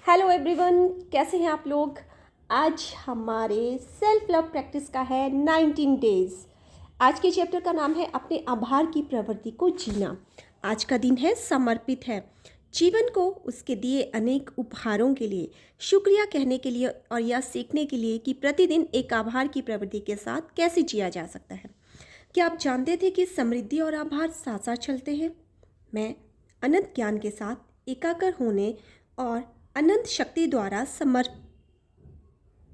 Hello everyone, कैसे हैं आप लोग। आज हमारे सेल्फ लव प्रैक्टिस का है 19 डेज। आज के चैप्टर का नाम है अपने आभार की प्रवृत्ति को जीना। आज का दिन है समर्पित है जीवन को उसके दिए अनेक उपहारों के लिए, शुक्रिया कहने के लिए और यह सीखने के लिए कि प्रतिदिन एक आभार की प्रवृत्ति के साथ कैसे जिया जा सकता है। क्या आप जानते थे कि समृद्धि और आभार साथ साथ चलते हैं। मैं अनंत ज्ञान के साथ एकाकर होने और अनंत शक्ति द्वारा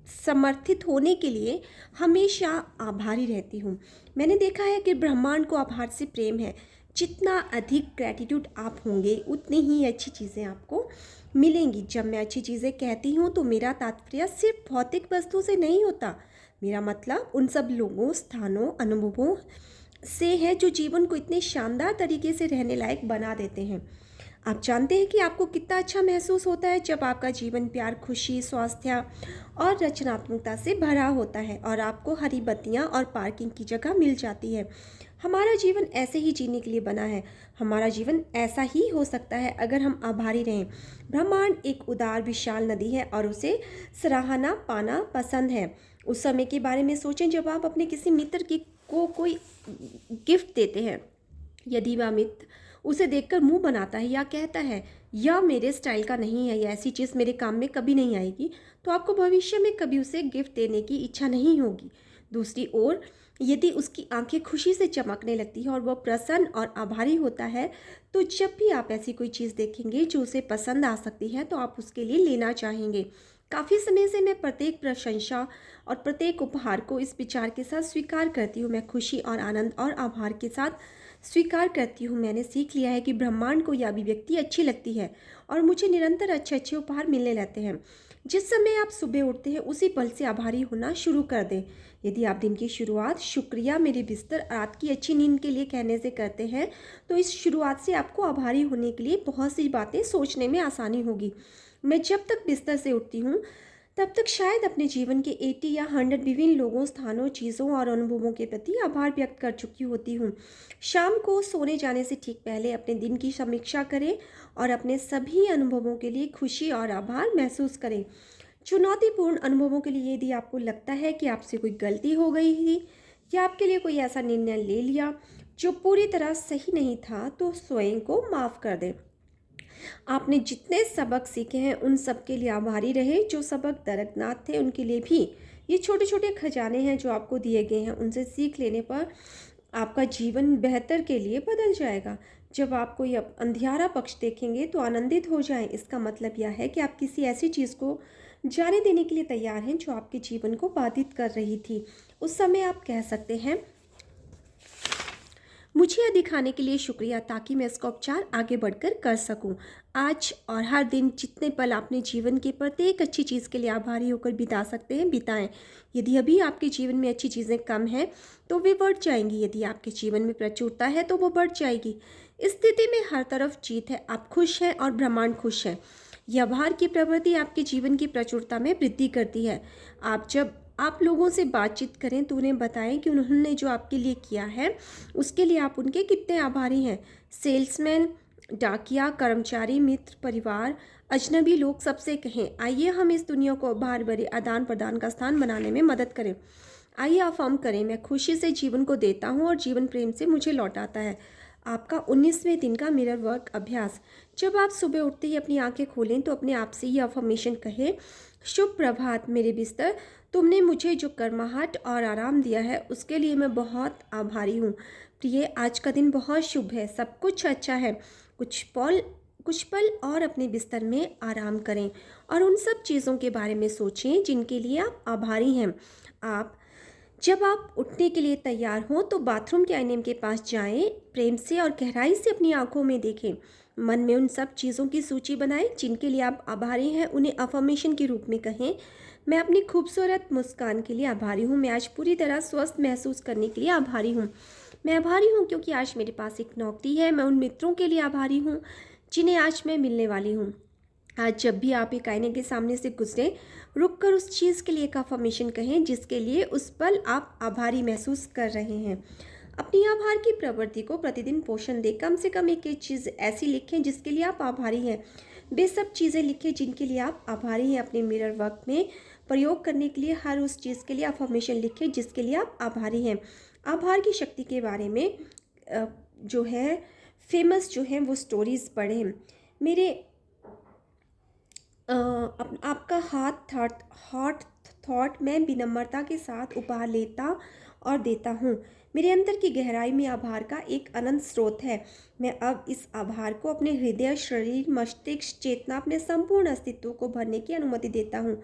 समर्थित होने के लिए हमेशा आभारी रहती हूँ। मैंने देखा है कि ब्रह्मांड को आभार से प्रेम है। जितना अधिक ग्रैटिट्यूड आप होंगे उतनी ही अच्छी चीज़ें आपको मिलेंगी। जब मैं अच्छी चीज़ें कहती हूँ तो मेरा तात्पर्य सिर्फ भौतिक वस्तु से नहीं होता। मेरा मतलब उन सब लोगों, स्थानों, अनुभवों से है जो जीवन को इतने शानदार तरीके से रहने लायक बना देते हैं। आप जानते हैं कि आपको कितना अच्छा महसूस होता है जब आपका जीवन प्यार, खुशी, स्वास्थ्य और रचनात्मकता से भरा होता है और आपको हरी बत्तियां और पार्किंग की जगह मिल जाती है। हमारा जीवन ऐसे ही जीने के लिए बना है। हमारा जीवन ऐसा ही हो सकता है अगर हम आभारी रहें। ब्रह्मांड एक उदार विशाल नदी है और उसे सराहना पाना पसंद है। उस समय के बारे में सोचें जब आप अपने किसी मित्र को कोई गिफ्ट देते हैं। यदि वह मित्र उसे देखकर मुंह बनाता है या कहता है यह मेरे स्टाइल का नहीं है या ऐसी चीज़ मेरे काम में कभी नहीं आएगी, तो आपको भविष्य में कभी उसे गिफ्ट देने की इच्छा नहीं होगी। दूसरी ओर यदि उसकी आंखें खुशी से चमकने लगती है और वह प्रसन्न और आभारी होता है, तो जब भी आप ऐसी कोई चीज़ देखेंगे जो उसे पसंद आ सकती है तो आप उसके लिए लेना चाहेंगे। काफ़ी समय से मैं प्रत्येक प्रशंसा और प्रत्येक उपहार को इस विचार के साथ स्वीकार करती हूँ। मैं खुशी और आनंद और आभार के साथ स्वीकार करती हूँ। मैंने सीख लिया है कि ब्रह्मांड को यह अभिव्यक्ति अच्छी लगती है और मुझे निरंतर अच्छे अच्छे उपहार मिलने लगते हैं। जिस समय आप सुबह उठते हैं उसी पल से आभारी होना शुरू कर दें। यदि आप दिन की शुरुआत शुक्रिया मेरे बिस्तर रात की अच्छी नींद के लिए कहने से करते हैं, तो इस शुरुआत से आपको आभारी होने के लिए बहुत सी बातें सोचने में आसानी होगी। मैं जब तक बिस्तर से उठती हूँ तब तक शायद अपने जीवन के 80 या 100 विभिन्न लोगों, स्थानों, चीज़ों और अनुभवों के प्रति आभार व्यक्त कर चुकी होती हूँ। शाम को सोने जाने से ठीक पहले अपने दिन की समीक्षा करें और अपने सभी अनुभवों के लिए खुशी और आभार महसूस करें। चुनौतीपूर्ण अनुभवों के लिए यदि आपको लगता है कि आपसे कोई गलती हो गई थी या आपके लिए कोई ऐसा निर्णय ले लिया जो पूरी तरह सही नहीं था, तो स्वयं को माफ़ कर दें। आपने जितने सबक सीखे हैं उन सब के लिए आभारी रहे। जो सबक दर्दनाक थे उनके लिए भी। ये छोटे छोटे खजाने हैं जो आपको दिए गए हैं। उनसे सीख लेने पर आपका जीवन बेहतर के लिए बदल जाएगा। जब आप कोई अंधियारा पक्ष देखेंगे तो आनंदित हो जाएं। इसका मतलब यह है कि आप किसी ऐसी चीज़ को जाने देने के लिए तैयार हैं जो आपके जीवन को बाधित कर रही थी। उस समय आप कह सकते हैं, मुझे यह दिखाने के लिए शुक्रिया ताकि मैं इसका उपचार आगे बढ़कर कर सकूं। आज और हर दिन जितने पल अपने जीवन के प्रत्येक अच्छी चीज़ के लिए आभारी होकर बिता सकते हैं, बिताएं। यदि अभी आपके जीवन में अच्छी चीज़ें कम हैं तो वे बढ़ जाएंगी। यदि आपके जीवन में प्रचुरता है तो वो बढ़ जाएगी। इस स्थिति में हर तरफ जीत है। आप खुश हैं और ब्रह्मांड खुश है। यह आभार की प्रवृत्ति आपके जीवन की प्रचुरता में वृद्धि करती है। जब आप लोगों से बातचीत करें तो उन्हें बताएं कि उन्होंने जो आपके लिए किया है उसके लिए आप उनके कितने आभारी हैं। सेल्समैन, डाकिया, कर्मचारी, मित्र, परिवार, अजनबी लोग, सबसे कहें, आइए हम इस दुनिया को आभार भरे आदान प्रदान का स्थान बनाने में मदद करें। आइए अफर्म करें, मैं खुशी से जीवन को देता हूँ और जीवन प्रेम से मुझे लौटाता है। आपका 19वें दिन का मिरर वर्क अभ्यास। जब आप सुबह उठते ही अपनी आंखें खोलें तो अपने आप से ये अफर्मेशन कहें, शुभ प्रभात मेरे बिस्तर, तुमने मुझे जो गर्माहट और आराम दिया है उसके लिए मैं बहुत आभारी हूँ। प्रिय, आज का दिन बहुत शुभ है, सब कुछ अच्छा है। कुछ पल और अपने बिस्तर में आराम करें और उन सब चीज़ों के बारे में सोचें जिनके लिए आप आभारी हैं। जब आप उठने के लिए तैयार हों तो बाथरूम के आईने के पास जाएं, प्रेम से और गहराई से अपनी आंखों में देखें। मन में उन सब चीज़ों की सूची बनाएं जिनके लिए आप आभारी हैं। उन्हें अफर्मेशन के रूप में कहें, मैं अपनी खूबसूरत मुस्कान के लिए आभारी हूँ। मैं आज पूरी तरह स्वस्थ महसूस करने के लिए आभारी हूँ। मैं आभारी हूँ क्योंकि आज मेरे पास एक नौकरी है। मैं उन मित्रों के लिए आभारी हूँ जिन्हें आज मैं मिलने वाली हूँ। आज जब भी आप एक आईने के सामने से गुजरें, रुककर उस चीज़ के लिए एक अफर्मेशन कहें जिसके लिए उस पल आप आभारी महसूस कर रहे हैं। अपनी आभार की प्रवृत्ति को प्रतिदिन पोषण दें। कम से कम एक चीज़ ऐसी लिखें जिसके लिए आप आभारी हैं। बेशक चीज़ें लिखें जिनके लिए आप आभारी हैं। अपने मिरर वर्क में प्रयोग करने के लिए हर उस चीज़ के लिए अफर्मेशन लिखें जिसके लिए आप आभारी हैं। आभार की शक्ति के बारे में जो है फेमस जो है वो स्टोरीज़ पढ़ें। मेरे आपका हॉट थॉट मैं विनम्रता के साथ उपहार लेता और देता हूँ। मेरे अंदर की गहराई में आभार का एक अनंत स्रोत है। मैं अब इस आभार को अपने हृदय, शरीर, मस्तिष्क, चेतना, अपने संपूर्ण अस्तित्व को भरने की अनुमति देता हूँ।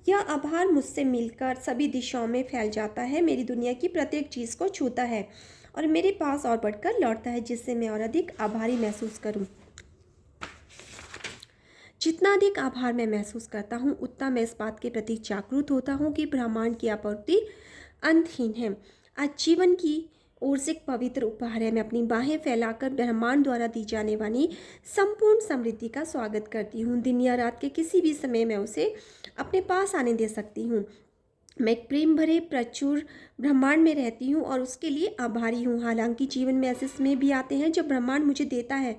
यह आभार मुझसे मिलकर सभी दिशाओं में फैल जाता है, मेरी दुनिया की प्रत्येक चीज़ को छूता है और मेरे पास और बढ़कर लौटता है, जिससे मैं और अधिक आभारी महसूस करूँ। जितना अधिक आभार मैं महसूस करता हूँ उतना मैं इस बात के प्रति जागरूक होता हूँ कि ब्रह्मांड की आपूर्ति अंतहीन है। आज जीवन की ओर से एक पवित्र उपहार है। मैं अपनी बाहें फैलाकर ब्रह्मांड द्वारा दी जाने वाली संपूर्ण समृद्धि का स्वागत करती हूँ। दिन या रात के किसी भी समय मैं उसे अपने पास आने दे सकती हूँ। मैं एक प्रेम भरे प्रचुर ब्रह्मांड में रहती हूँ और उसके लिए आभारी हूँ। हालांकि जीवन में ऐसे समय भी आते हैं जब ब्रह्मांड मुझे देता है,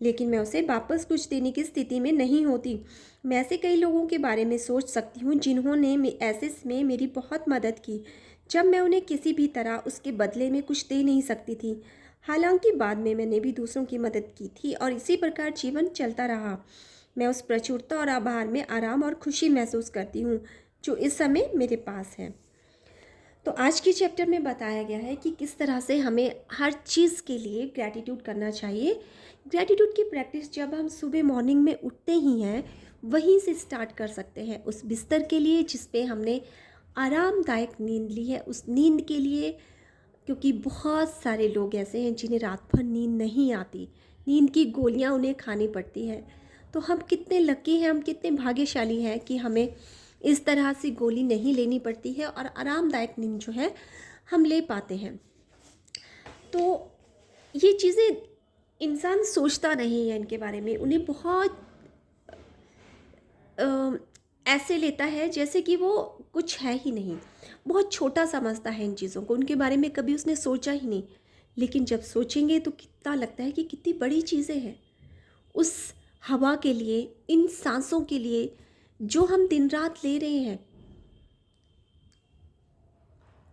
लेकिन मैं उसे वापस कुछ देने की स्थिति में नहीं होती। मैं ऐसे कई लोगों के बारे में सोच सकती हूँ जिन्होंने ऐसे समय मेरी बहुत मदद की जब मैं उन्हें किसी भी तरह उसके बदले में कुछ दे नहीं सकती थी। हालांकि बाद में मैंने भी दूसरों की मदद की थी और इसी प्रकार जीवन चलता रहा। मैं उस प्रचुरता और आभार में आराम और खुशी महसूस करती हूँ जो इस समय मेरे पास है। तो आज के चैप्टर में बताया गया है कि किस तरह से हमें हर चीज़ के लिए ग्रैटिट्यूड करना चाहिए। ग्रैटिट्यूड की प्रैक्टिस जब हम सुबह मॉर्निंग में उठते ही हैं वहीं से स्टार्ट कर सकते हैं। उस बिस्तर के लिए जिस पे हमने आरामदायक नींद ली है, उस नींद के लिए, क्योंकि बहुत सारे लोग ऐसे हैं जिन्हें रात भर नींद नहीं आती, नींद की गोलियां उन्हें खानी पड़ती हैं। तो हम कितने लकी हैं, हम कितने भाग्यशाली हैं कि हमें इस तरह से गोली नहीं लेनी पड़ती है और आरामदायक नींद जो है हम ले पाते हैं। तो ये चीज़ें इंसान सोचता नहीं है इनके बारे में, उन्हें बहुत ऐसे लेता है जैसे कि वो कुछ है ही नहीं, बहुत छोटा समझता है इन चीज़ों को, उनके बारे में कभी उसने सोचा ही नहीं। लेकिन जब सोचेंगे तो कितना लगता है कि कितनी बड़ी चीज़ें हैं। उस हवा के लिए, इन सांसों के लिए जो हम दिन रात ले रहे हैं,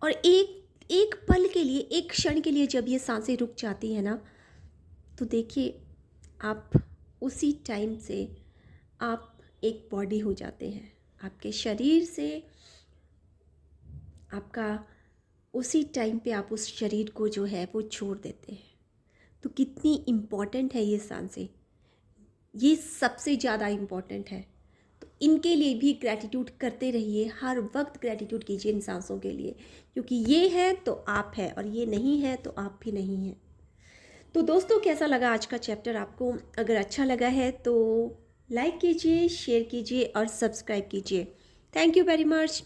और एक एक पल के लिए, एक क्षण के लिए जब ये सांसें रुक जाती हैं ना, तो देखिए आप उसी टाइम से आप एक बॉडी हो जाते हैं। आपके शरीर से आपका उसी टाइम पे आप उस शरीर को जो है वो छोड़ देते हैं। तो कितनी इम्पॉर्टेंट है ये सांसें, ये सबसे ज़्यादा इम्पॉर्टेंट है। तो इनके लिए भी ग्रैटिट्यूड करते रहिए, हर वक्त ग्रैटिट्यूड कीजिए इन सांसों के लिए, क्योंकि ये है तो आप है और ये नहीं है तो आप भी नहीं हैं। तो दोस्तों कैसा लगा आज का चैप्टर आपको? अगर अच्छा लगा है तो लाइक कीजिए, शेयर कीजिए और सब्सक्राइब कीजिए। Thank you very much.